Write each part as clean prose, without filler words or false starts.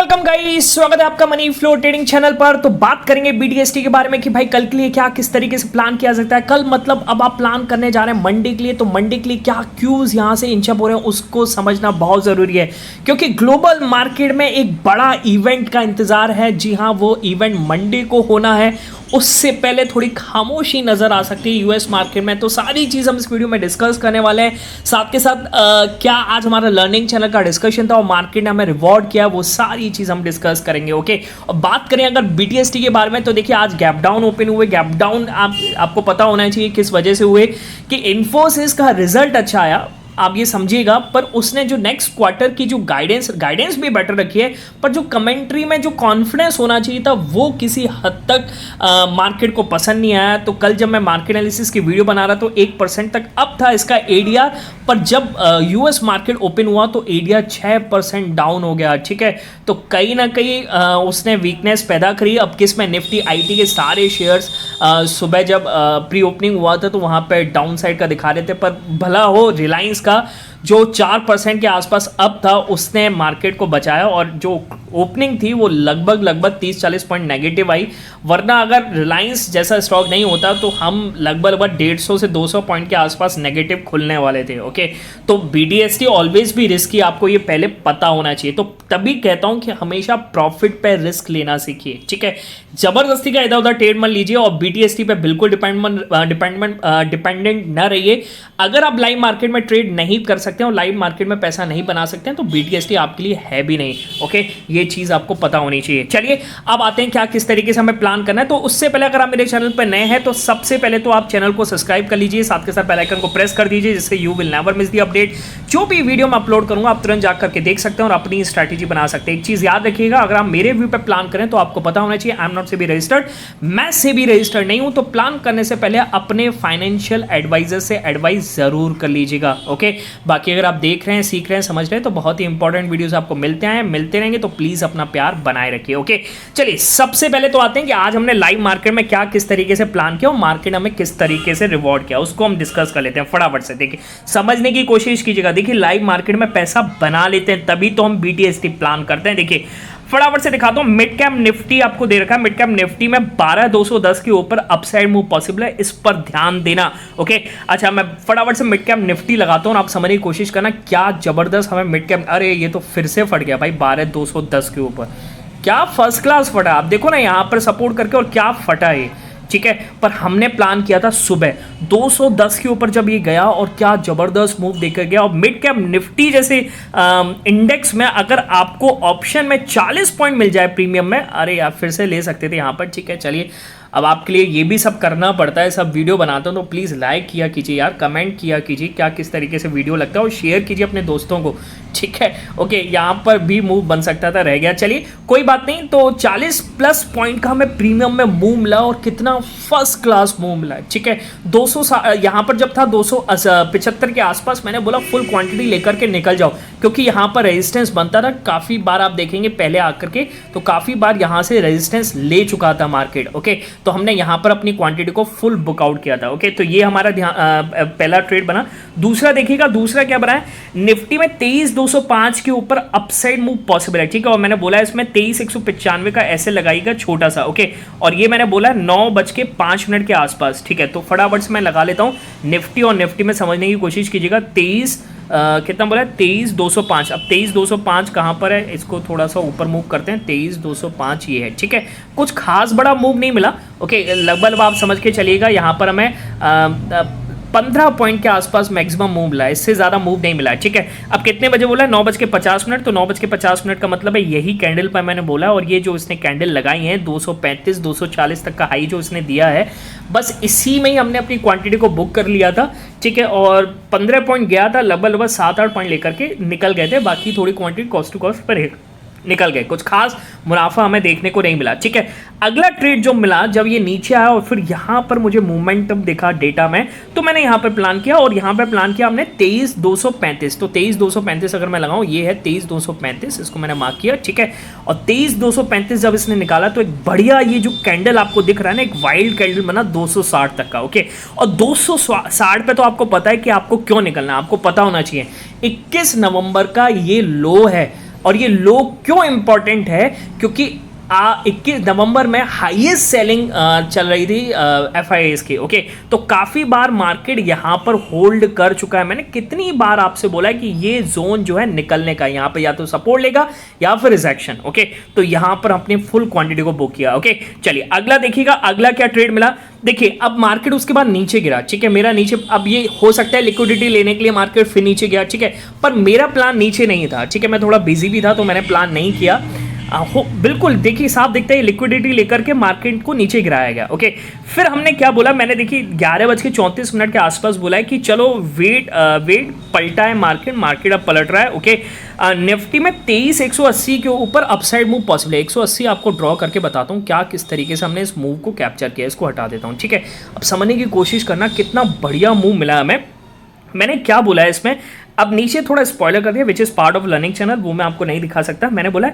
Welcome guys, स्वागत है आपका मनी फ्लो ट्रेडिंग चैनल पर। तो बात करेंगे बीटीएसटी के बारे में कि भाई कल के लिए क्या किस तरीके से प्लान किया सकता है। कल मतलब अब आप प्लान करने जा रहे हैं मंडे के लिए, तो मंडे के लिए क्या क्यूज यहां से इंचअप हो रहे हैं उसको समझना बहुत जरूरी है, क्योंकि ग्लोबल मार्केट में एक बड़ा इवेंट का इंतजार है। जी हाँ, वो इवेंट मंडे को होना है। उससे पहले थोड़ी खामोशी नजर आ सकती है यूएस मार्केट में, तो सारी चीज़ हम इस वीडियो में डिस्कस करने वाले हैं। साथ के साथ क्या आज हमारा लर्निंग चैनल का डिस्कशन था और मार्केट ने हमें रिवॉर्ड किया, वो सारी चीज़ हम डिस्कस करेंगे। ओके, और बात करें अगर बीटीएसटी के बारे में, तो देखिए आज गैप डाउन ओपन हुए। गैप डाउन आपको पता होना चाहिए किस वजह से हुए, कि इन्फोसिस का रिजल्ट अच्छा आया, आप ये समझिएगा। पर उसने जो नेक्स्ट क्वार्टर की जो गाइडेंस भी बेटर रखी है, पर जो कमेंट्री में जो कॉन्फिडेंस होना चाहिए था वो किसी हद तक मार्केट को पसंद नहीं आया। तो कल जब मैं मार्केट एनालिसिस की वीडियो बना रहा तो 1% तक अप था इसका एडीआर, पर जब यूएस मार्केट ओपन हुआ तो एडीआर 6% डाउन हो गया। ठीक है, तो कहीं ना कहीं उसने वीकनेस पैदा करी। अब किस में निफ्टी आईटी के सारे शेयर्स सुबह जब प्री ओपनिंग हुआ था तो वहाँ पे डाउन साइड का दिखा रहे थे, पर भला हो रिलायंस का जो 4% के आसपास अप था उसने मार्केट को बचाया, और जो ओपनिंग थी वो लगभग 30-40 पॉइंट नेगेटिव आई। वरना अगर रिलायंस जैसा स्टॉक नहीं होता तो हम लगभग 150 से 200 पॉइंट के आसपास नेगेटिव खुलने वाले थे। ओके, तो बीटीएसटी ऑलवेज भी रिस्की, आपको ये पहले पता होना चाहिए। तो तभी कहता हूं कि हमेशा प्रॉफिट पे रिस्क लेना सीखिए। ठीक है, जबरदस्ती का इधर उधर ट्रेड मत लीजिए और बीटीएसटी पे बिल्कुल डिपेंडेंट न रहिए। अगर आप लाइव मार्केट में ट्रेड नहीं कर सकते और लाइव मार्केट में पैसा नहीं बना सकते हैं तो बीटीएसटी आपके लिए है भी नहीं। ओके, ये चीज आपको पता होनी चाहिए। चलिए अब आते हैं क्या किस तरीके से हमें प्लान करना है। तो उससे पहले अगर आप मेरे चैनल पर नए हैं तो सबसे पहले तो आप चैनल को सब्सक्राइब कर लीजिए, साथ के साथ बेल आइकन को प्रेस कर दीजिए, जिससे you will never miss the update. जो भी वीडियो मैं अपलोड करूंगा आप तुरंत जाकर के देख सकते हैं और अपनी स्ट्रैटेजी बना सकते हैं। एक चीज याद रखिएगा, अगर आप मेरे व्यू पे प्लान करें तो आपको पता होना चाहिए I am not SEBI registered, मैं सेबी रजिस्टर्ड नहीं हूं। तो प्लान करने से पहले अपने फाइनेंशियल एडवाइजर से एडवाइस जरूर कर लीजिएगा। ओके, बाकी अगर आप देख रहे हैं, सीख रहे हैं, समझ रहे हैं तो बहुत ही इंपॉर्टेंट वीडियोस आपको मिलते रहेंगे, तो प्लीज अपना प्यार बनाए रखिए। ओके, चलिए सबसे पहले तो आते हैं कि आज हमने लाइव मार्केट में क्या किस तरीके से प्लान किया और मार्केट हमें किस तरीके से रिवॉर्ड किया, उसको हम डिस्कस कर लेते हैं फटाफट से। देखिए समझने की कोशिश कीजिएगा। देखिए लाइव मार्केट में पैसा बना लेते हैं तभी तो हम बीटीएसटी प्लान करते हैं। देखिए फटाफट से दिखाता हूं, मिड कैप निफ्टी आपको दे रखा है। मिड कैप निफ्टी में 12210 के ऊपर अपसाइड मूव पॉसिबल है, इस पर ध्यान देना। ओके, अच्छा मैं फटाफट से मिड कैप निफ्टी लगाता हूं और आप समझने की कोशिश करना क्या जबरदस्त हमें मिड कैप। अरे ये तो फिर से फट गया भाई 12210 के ऊपर, क्या फर्स्ट क्लास फटा। आप देखो ना यहाँ पर सपोर्ट करके और क्या फटा है। ठीक है, पर हमने प्लान किया था सुबह 210 के ऊपर जब ये गया और क्या जबरदस्त मूव देकर गया। और मिड कैप निफ्टी जैसे इंडेक्स में अगर आपको ऑप्शन में 40 पॉइंट मिल जाए प्रीमियम में, अरे यार फिर से ले सकते थे यहाँ पर। ठीक है, चलिए अब आपके लिए ये भी सब करना पड़ता है, सब वीडियो बनाता हूँ तो प्लीज़ लाइक किया कीजिए यार, कमेंट किया कीजिए क्या किस तरीके से वीडियो लगता है और शेयर कीजिए अपने दोस्तों को। ठीक है, ओके, यहाँ पर भी मूव बन सकता था, रह गया, चलिए कोई बात नहीं। तो 40+ पॉइंट का हमें प्रीमियम में मूव मिला और कितना फर्स्ट क्लास मूव मिला। ठीक है, 200 यहाँ पर जब था 275 के आसपास, मैंने बोला फुल क्वांटिटी लेकर के निकल जाओ, क्योंकि यहाँ पर रेजिस्टेंस बनता था काफ़ी बार। आप देखेंगे पहले आकर के तो काफ़ी बार यहाँ से रेजिस्टेंस ले चुका था मार्केट। ओके, तो हमने यहाँ पर अपनी क्वांटिटी को फुल बुकआउट किया था। ओके, तो ये हमारा पहला ट्रेड बना। दूसरा देखिएगा, दूसरा क्या बना है, निफ्टी में 23205 के ऊपर अपसाइड मूव पॉसिबल है। ठीक है, और मैंने बोला इसमें 23195 का ऐसे लगाएगा छोटा सा। ओके, और ये मैंने बोला 9:05 के आसपास। ठीक है, तो फटाफट से मैं लगा लेता हूँ निफ्टी, और निफ्टी में समझने की कोशिश कीजिएगा। कितना बोला, 23205। अब 23205 कहाँ पर है, इसको थोड़ा सा ऊपर मूव करते हैं। 23205 ये है। ठीक है, कुछ खास बड़ा मूव नहीं मिला। ओके, लगभग आप समझ के चलिएगा यहाँ पर हमें 15 पॉइंट के आसपास मैक्सिमम मूव मिला है, इससे ज़्यादा मूव नहीं मिला है। ठीक है, अब कितने बजे बोला, 9:50, तो 9:50 का मतलब है यही कैंडल पर मैंने बोला। और ये जो इसने कैंडल लगाई है 235 240 तक का हाई जो इसने दिया है, बस इसी में ही हमने अपनी क्वांटिटी को बुक कर लिया था। ठीक है, और 15 पॉइंट गया था, लगभग 7-8 पॉइंट लेकर के निकल गए थे। बाकी थोड़ी quantity cost to cost per निकल गए, कुछ खास मुनाफा हमें देखने को नहीं मिला। ठीक है, अगला ट्रेड जो मिला जब ये नीचे आया और फिर यहाँ पर मुझे मोमेंटम दिखा डेटा में, तो मैंने यहाँ पर प्लान किया और यहाँ पर प्लान किया हमने 23235। तो 23235 अगर मैं लगाऊं, ये है 23235, इसको मैंने मार्क किया। ठीक है, और 23235 जब इसने निकाला तो एक बढ़िया ये जो कैंडल आपको दिख रहा है ना, एक वाइल्ड कैंडल बना 260 तक का। ओके, और 260 पे तो आपको पता है कि आपको क्यों निकलना है, आपको पता होना चाहिए 21 नवंबर का ये लो है। और ये लो क्यों इंपॉर्टेंट है, क्योंकि 21 नवंबर में हाईएस्ट सेलिंग चल रही थी FIAs की। ओके, तो काफ़ी बार मार्केट यहाँ पर होल्ड कर चुका है। मैंने कितनी बार आपसे बोला है कि ये जोन जो है निकलने का, यहाँ पे या तो सपोर्ट लेगा या फिर रिजेक्शन। ओके, तो यहाँ पर अपनी फुल क्वांटिटी को बुक किया। ओके, चलिए अगला देखिएगा, अगला क्या ट्रेड मिला। देखिए अब मार्केट उसके बाद नीचे गिरा, ठीक है, मेरा नीचे, अब ये हो सकता है लिक्विडिटी लेने के लिए मार्केट फिर नीचे गया, ठीक है, पर मेरा प्लान नीचे नहीं था, ठीक है, मैं थोड़ा बिजी भी था तो मैंने प्लान नहीं किया। बिल्कुल देखिए साफ दिखता है, लिक्विडिटी लेकर के मार्केट को नीचे गिराया गया। ओके, फिर हमने क्या बोला, मैंने देखिए 11:34 के आसपास बोला है कि चलो वेट पलटा है मार्केट अब पलट रहा है। ओके, निफ्टी में 23,180 के ऊपर अपसाइड मूव पॉसिबल है। 180 आपको ड्रॉ करके बताता हूँ क्या किस तरीके से हमने इस मूव को कैप्चर किया। इसको हटा देता हूँ, ठीक है, अब समझने की कोशिश करना कितना बढ़िया मूव मिला हमें। मैंने क्या बोला है इसमें, अब नीचे थोड़ा स्पॉइलर कर दिया, which is part of learning channel, वो मैं आपको नहीं दिखा सकता। मैंने बोला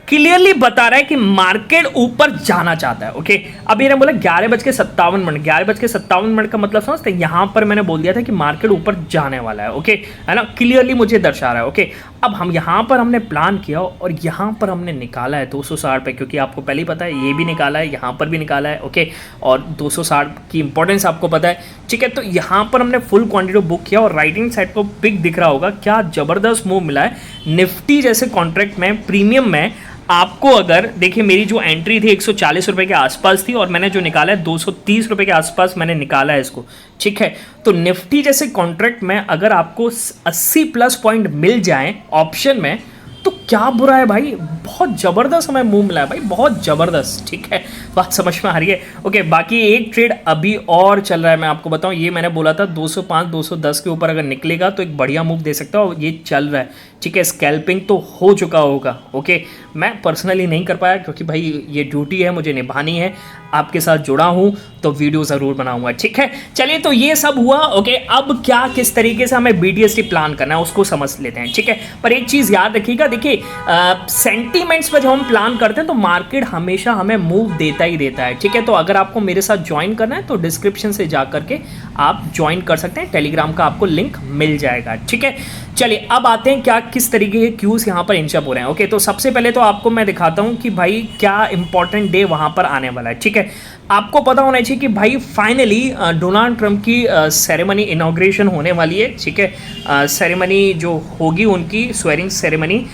क्लियरली बता रहा है कि मार्केट ऊपर जाना चाहता है। ओके, अब ये बोला 11:57, 11:57 का मतलब समझते हैं, यहां पर मैंने बोल दिया था कि मार्केट ऊपर जाने वाला है। ओके, है ना, क्लियरली मुझे दर्शा रहा है। ओके, अब हम यहां पर हमने प्लान किया और यहां पर हमने निकाला है 260 पे, क्योंकि आपको पहले ही पता है ये भी निकाला है, यहां पर भी निकाला है। ओके, और 260 की इंपॉर्टेंस आपको पता है, ठीक है, तो यहां पर हमने फुल क्वांटिटी बुक किया और राइटिंग साइड को पिक दिख रहा होगा, क्या जबरदस्त मूव मिला है। निफ्टी जैसे कॉन्ट्रैक्ट में प्रीमियम में आपको अगर देखिए, मेरी जो एंट्री थी 140 रुपये के आसपास थी और मैंने जो निकाला है 230 रुपये के आसपास मैंने निकाला है इसको, ठीक है, तो निफ्टी जैसे कॉन्ट्रैक्ट में अगर आपको 80+ पॉइंट मिल जाए ऑप्शन में तो क्या बुरा है भाई, बहुत ज़बरदस्त हमें मूव मिला है भाई, बहुत ज़बरदस्त, ठीक है, बात समझ में आ रही है। ओके, बाकी एक ट्रेड अभी और चल रहा है, मैं आपको बताऊं, ये मैंने बोला था 205 210 के ऊपर अगर निकलेगा तो एक बढ़िया मूव दे सकता है और ये चल रहा है, ठीक है, स्कैल्पिंग तो हो चुका होगा। ओके, मैं पर्सनली नहीं कर पाया क्योंकि भाई ये ड्यूटी है, मुझे निभानी है, आपके साथ जुड़ा हूं तो वीडियो ज़रूर बनाऊंगा, ठीक है। चलिए, तो ये सब हुआ। ओके, अब क्या किस तरीके से हमें BTST प्लान करना है उसको समझ लेते हैं, ठीक है, पर एक चीज़ याद रखिएगा, देखिए सेंटीमेंट्स पर जब हम प्लान करते हैं तो मार्केट हमेशा हमें मूव देता ही देता है, ठीक है, तो अगर आपको मेरे साथ ज्वाइन करना है तो डिस्क्रिप्शन से जा करके आप ज्वाइन कर सकते हैं, टेलीग्राम का आपको लिंक मिल जाएगा, ठीक है। चलिए, अब आते हैं क्या किस तरीके के क्यूज यहाँ पर इंचअप हो रहे हैं। ओके, तो सबसे पहले तो आपको मैं दिखाता हूँ कि भाई क्या इंपॉर्टेंट डे वहाँ पर आने वाला है, ठीक है। आपको पता होना चाहिए कि भाई फाइनली डोनाल्ड ट्रंप की सेरेमनी इनॉग्रेशन होने वाली है, ठीक है, सेरेमनी जो होगी उनकी स्वेरिंग सेरेमनी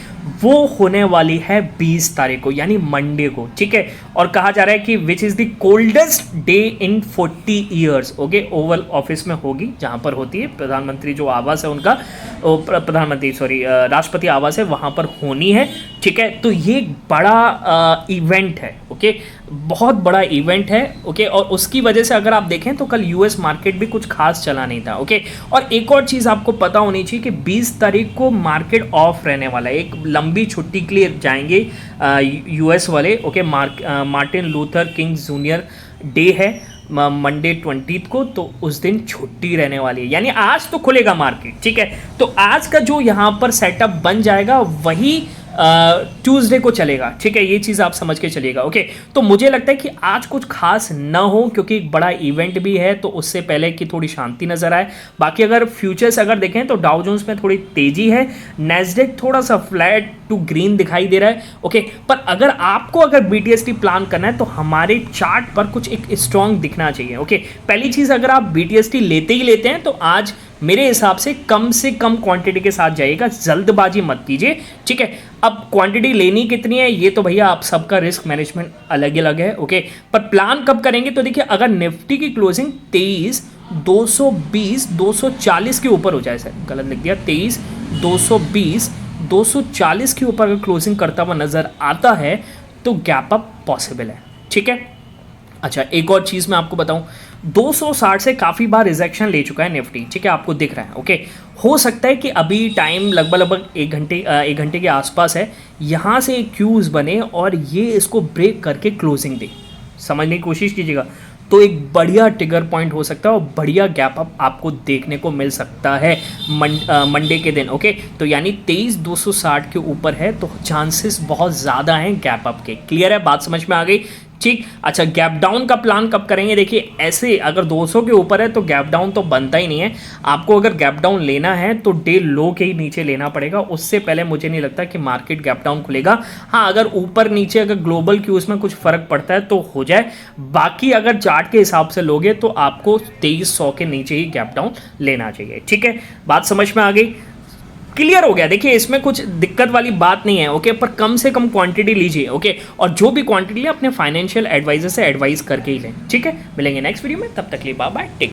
वो होने वाली है 20 तारीख को, यानी मंडे को, ठीक है, और कहा जा रहा है कि which is the coldest day in 40 years. Okay, Oval office में होगी, जहाँ पर होती है प्रधानमंत्री जो आवास है उनका, राष्ट्रपति आवास है, वहाँ पर होनी है, ठीक है, तो ये बड़ा इवेंट है। ओके, बहुत बड़ा इवेंट है। ओके, और उसकी वजह से अगर आप देखें तो कल US मार्केट भी कुछ खास चला नहीं था। ओके, और एक और चीज़ आपको पता होनी चाहिए कि 20 तारीख को मार्केट ऑफ रहने वाला है, एक लंबी छुट्टी के लिए जाएंगे US वाले। Okay, Martin Luther king junior day है मंडे 20 को, तो उस दिन छुट्टी रहने वाली है, यानी आज तो खुलेगा मार्केट, ठीक है, तो आज का जो यहाँ पर सेटअप बन जाएगा वही ट्यूसडे को चलेगा, ठीक है, ये चीज़ आप समझ के चलिएगा। ओके, तो मुझे लगता है कि आज कुछ खास ना हो क्योंकि एक बड़ा इवेंट भी है, तो उससे पहले कि थोड़ी शांति नजर आए। बाकी अगर फ्यूचर्स अगर देखें तो डाउ जोन्स में थोड़ी तेजी है, नैस्डैक थोड़ा सा फ्लैट टू ग्रीन दिखाई दे रहा है। ओके, पर अगर BTST प्लान करना है तो हमारे चार्ट पर कुछ एक स्ट्रॉन्ग दिखना चाहिए। ओके, पहली चीज़, अगर आप BTST लेते ही लेते हैं तो आज मेरे हिसाब से कम क्वांटिटी के साथ जाइएगा, जल्दबाजी मत कीजिए, ठीक है। अब क्वांटिटी लेनी कितनी है ये तो भैया आप सबका रिस्क मैनेजमेंट अलग अलग है। ओके, पर प्लान कब करेंगे तो देखिए, अगर निफ्टी की क्लोजिंग 23,220 240 के ऊपर हो जाए, सर गलत लिख दिया, 23,220 240 के ऊपर अगर क्लोजिंग करता हुआ नजर आता है तो गैप अप पॉसिबल है, ठीक है। अच्छा, एक और चीज़ मैं आपको बताऊं, 260 से काफ़ी बार रिजेक्शन ले चुका है निफ्टी, ठीक है, आपको दिख रहा है। ओके, हो सकता है कि अभी टाइम लगभग एक घंटे के आसपास है, यहाँ से एक क्यूज बने और ये इसको ब्रेक करके क्लोजिंग दे, समझने की कोशिश कीजिएगा, तो एक बढ़िया ट्रिगर पॉइंट हो सकता है और बढ़िया गैप अप आपको देखने को मिल सकता है मंडे के दिन। ओके, तो यानी 23,260 के ऊपर है तो चांसेस बहुत ज़्यादा हैं गैप अप के। क्लियर है, बात समझ में आ गई। ठीक। अच्छा, गैप डाउन का प्लान कब करेंगे? देखिए ऐसे अगर 200 के ऊपर है तो गैप डाउन तो बनता ही नहीं है। आपको अगर गैप डाउन लेना है तो डे लो के ही नीचे लेना पड़ेगा, उससे पहले मुझे नहीं लगता कि मार्केट गैप डाउन खुलेगा। हाँ, अगर ऊपर नीचे अगर ग्लोबल क्यूज में कुछ फर्क पड़ता है तो हो जाए, बाकी अगर चार्ट के हिसाब से लोगे तो आपको 2300 के नीचे ही गैप डाउन लेना चाहिए। ठीक है, बात समझ में आ गई? क्लियर हो गया? देखिए इसमें कुछ दिक्कत वाली बात नहीं है, ओके, पर कम से कम क्वांटिटी लीजिए, ओके, और जो भी क्वांटिटी ले अपने फाइनेंशियल एडवाइजर से एडवाइस करके ही लें। ठीक है, मिलेंगे नेक्स्ट वीडियो में, तब तक के लिए बाय बाय, टेक।